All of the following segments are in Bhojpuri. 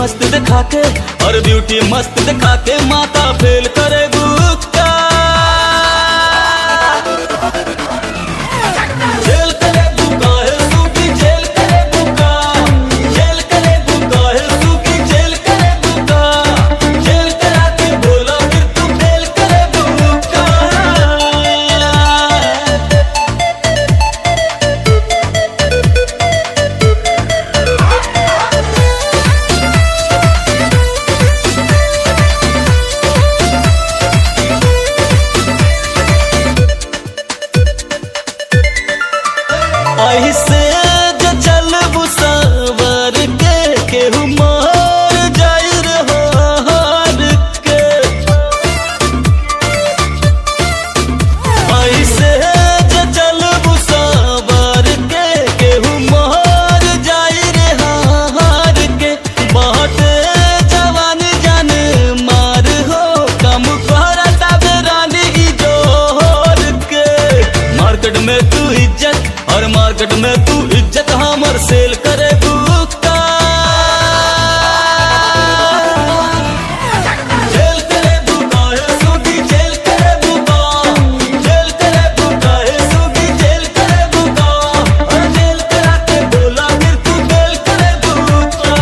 मस्त दिखा के और ब्यूटी मस्त दिखा के माता फेल करे गुप्ता। जेल करे बुका है सूखी जेल करे बुका, जेल करे बुका है सूखी जेल करे बुका, जेल करा के बोला फिर तू फेल करे बुका। ऐसे जो चलबू सवर के केहू मार जाई रे हार के, ऐसे जो चलबू सवर के केहू मार जाई रे हार के। बहुत जवान जान मार हो कम करता बेरानी जोर के। मार्केट में तू इज्जत और मार्केट में तू इज्जत हमर सेल करे बुका। जेल करे बुका है सूखी जेल करे बुका, जेल करे बुका है सूखी जेल करे बुका, और जेल करा के बोला फिर तू फेल करे बुका।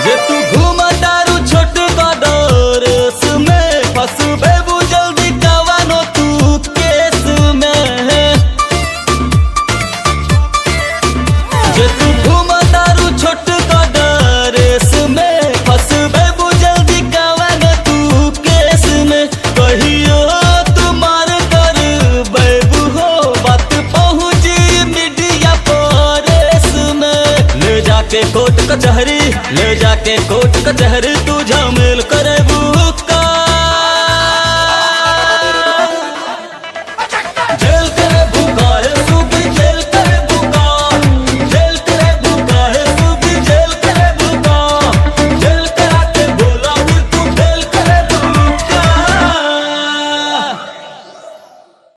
जे तू घूमा दारू छोट गडोरेस में फंसबे जल्दी कवानो तू केस में। जे तू घूमा दारू छोट गडोरेस में फंसबे जल्दी कवानो तू केस में। कहियो तुम्हार कर बेबू हो बात पहुंची मीडिया परेस में। ले जाके कोर्ट कचहरी, ले जाके कोर्ट कचहरी तू झमेल करे बू।